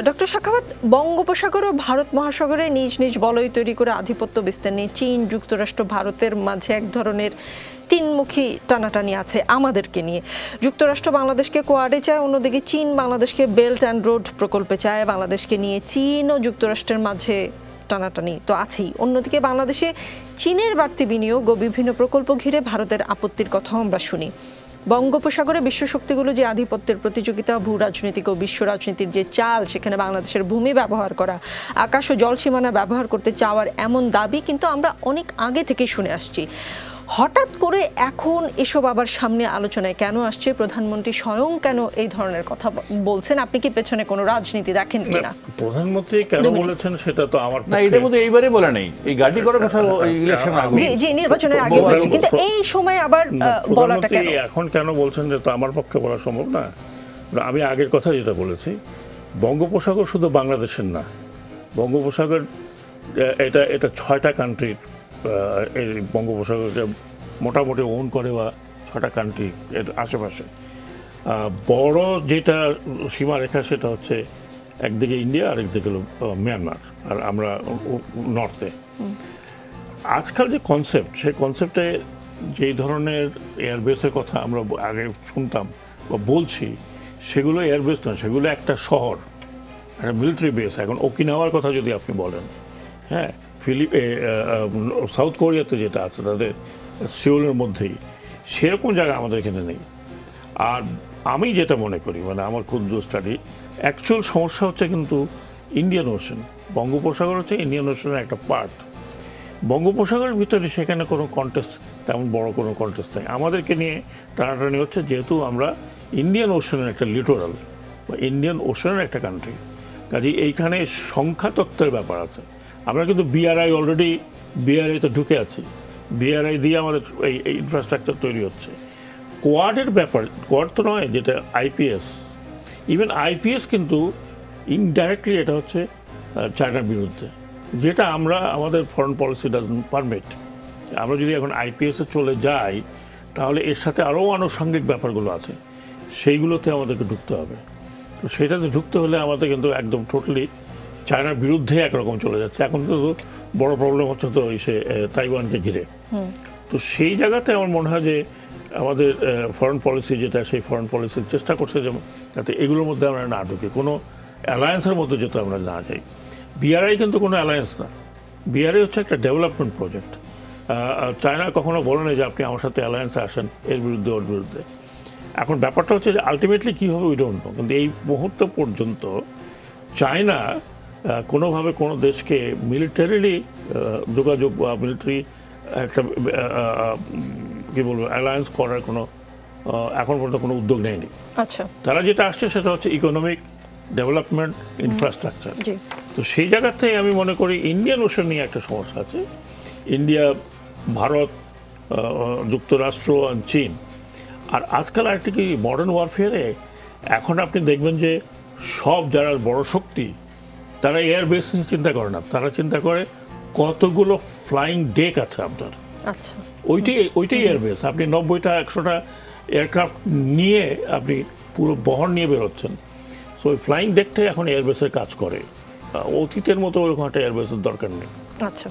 Doctor Sakhawat, বঙ্গোপসাগর ও ভারত মহাসাগরে নিজ নিজ বলয় তৈরি করে আধিপত্য বিস্তার নিয়ে চীন, যুক্তরাষ্ট্র, ভারতের মাঝে এক ধরনের তিনমুখী টানাটানি আছে আমাদেরকে নিয়ে। যুক্তরাষ্ট্র বাংলাদেশকে কোয়াডে চায়, অন্যদিকে চীন বাংলাদেশকে বেল্ট অ্যান্ড রোড প্রকল্পে চায়। বাংলাদেশকে নিয়ে চীন ও যুক্তরাষ্ট্রের মাঝে টানাটানি তো আছেই। অন্যদিকে বাংলাদেশে চীনের বাড়তি বিনিয়োগ ও বিভিন্ন প্রকল্প ঘিরে ভারতের আপত্তির কথাও আমরা শুনি। বঙ্গোপসাগরে বিশ্ব শক্তিগুলো যে আধিপত্যের প্রতিযোগিতা, ভূ রাজনৈতিক ও বিশ্ব রাজনীতির যে চাল, সেখানে বাংলাদেশের ভূমি ব্যবহার করা, আকাশ ও জল সীমানা ব্যবহার করতে চাওয়ার এমন দাবি কিন্তু আমরা অনেক আগে থেকেই শুনে আসছি। হঠাৎ করে এখন এসব আবার সামনে আলোচনায় কেন আসছে? প্রধানমন্ত্রী স্বয়ং কেন এই ধরনের কথা বলছেন? আপনি কি পেছনে কোনো রাজনীতি দেখেন কিনা? প্রধানমন্ত্রী কেন বলেছেন সেটা তো আমার না, এটা মধ্যে এইবারে বলে নেই, এই গাড়ি করার কথা ইলেকশন আগে, জি নির্বাচনের আগে বলছি, কিন্তু এই সময় আবার বলাটা কেন? এখন কেন বলছেন যে তো আমার পক্ষে বলা সম্ভব না। আমি আগের কথা যেটা বলেছি, বঙ্গোপসাগর শুধু বাংলাদেশের না, বঙ্গোপসাগর এটা 6টা কান্ট্রির এই বঙ্গোপসাগরকে মোটামুটি ওন করে, বা 6টা কান্ট্রি এর আশেপাশে। বড় যেটা সীমারেখা সেটা হচ্ছে একদিকে ইন্ডিয়া, আরেকদিকে হলো মিয়ানমার, আর আমরা নর্থে। আজকাল যে কনসেপ্ট, সেই কনসেপ্টে যেই ধরনের এয়ারবেসের কথা আমরা আগে শুনতাম বা বলছি, সেগুলো এয়ারবেস না, সেগুলো একটা শহর, একটা মিলিটারি বেস। এখন ওকিনাওয়ার কথা যদি আপনি বলেন, হ্যাঁ, সাউথ কোরিয়াতে যেটা আছে তাদের সিওলের মধ্যেই, সেরকম জায়গা আমাদের এখানে নেই। আর আমি যেটা মনে করি, মানে আমার ক্ষুদ্র স্টাডি, অ্যাকচুয়াল সমস্যা হচ্ছে কিন্তু ইন্ডিয়ান ওশান। বঙ্গোপসাগর হচ্ছে ইন্ডিয়ান ওশানের একটা পার্ট। বঙ্গোপসাগরের ভিতরে সেখানে কোনো কন্টেস্ট, তেমন বড় কোনো কন্টেস্ট নেই। আমাদেরকে নিয়ে টানাটানি হচ্ছে যেহেতু আমরা ইন্ডিয়ান ওশানের একটা লিটোরাল বা ইন্ডিয়ান ওশানের একটা কান্ট্রি, কাজেই এইখানে সংখ্যাতত্ত্বের ব্যাপার আছে। আমরা কিন্তু বিআরআইতে ঢুকে আছি, বিআরআই দিয়ে আমাদের এই ইনফ্রাস্ট্রাকচার তৈরি হচ্ছে। কোয়াডের ব্যাপার, কোয়াড তো নয়, যেটা আইপিএস, ইভেন আইপিএস কিন্তু ইনডাইরেক্টলি এটা হচ্ছে চায়নার বিরুদ্ধে, যেটা আমাদের ফরেন পলিসি ডাজন্ট পারমিট। আমরা যদি এখন আইপিএসে চলে যাই, তাহলে এর সাথে আরও আনুষঙ্গিক ব্যাপারগুলো আছে, সেইগুলোতে আমাদেরকে ঢুকতে হবে। তো সেটাতে ঢুকতে হলে আমাদের কিন্তু একদম টোটালি চায়নার বিরুদ্ধে একরকম চলে যাচ্ছে। এখন তো বড় প্রবলেম হচ্ছে তো সে তাইওয়ানকে ঘিরে। তো সেই জায়গাতে আমার মনে হয় যে আমাদের ফরেন পলিসি যেটা, সেই ফরেন পলিসির চেষ্টা করছে যেমন যাতে এগুলোর মধ্যে আমরা না ঢুকি, কোনো অ্যালায়েন্সের মধ্যে যাতে আমরা না যাই। বিআরআই কিন্তু কোনো অ্যালায়েন্স না, বিআরআই হচ্ছে একটা ডেভেলপমেন্ট প্রজেক্ট। চায়না কখনো বলে না যে আপনি আমার সাথে অ্যালায়েন্সে আসেন এর বিরুদ্ধে ওর বিরুদ্ধে। এখন ব্যাপারটা হচ্ছে যে আলটিমেটলি কী হবে উই ডোন্ট নো, কিন্তু এই মুহূর্ত পর্যন্ত চায়না কোনোভাবে কোনো দেশকে মিলিটারিলি যোগাযোগ বা মিলিটারি একটা কী বলবো অ্যালায়েন্স করার কোনো এখন পর্যন্ত কোনো উদ্যোগ নেয়নি। আচ্ছা, তারা যেটা আসছে সেটা হচ্ছে ইকোনমিক ডেভেলপমেন্ট, ইনফ্রাস্ট্রাকচার। তো সেই জায়গাতেই আমি মনে করি ইন্ডিয়ান ওশান নিয়ে একটা সমস্যা আছে। ইন্ডিয়া, ভারত, যুক্তরাষ্ট্র আর চীন। আর আজকাল আরেকটি কি মডার্ন ওয়ারফেয়ারে এখন আপনি দেখবেন যে সব যারা বড় শক্তি তারা এয়ারবেস নিয়ে চিন্তা করে না, তারা চিন্তা করে কতগুলো ফ্লাইং ডেক আছে আপনার। আচ্ছা, ওইটাই এয়ারবেস। আপনি 90টা 100টা এয়ারক্রাফট নিয়ে আপনি পুরো বহর নিয়ে বেরোচ্ছেন। সো ওই ফ্লাইং ডেকটাই এখন এয়ারবেসের কাজ করে। অতীতের মতো ওইরকম একটা এয়ারবেসের দরকার নেই। আচ্ছা।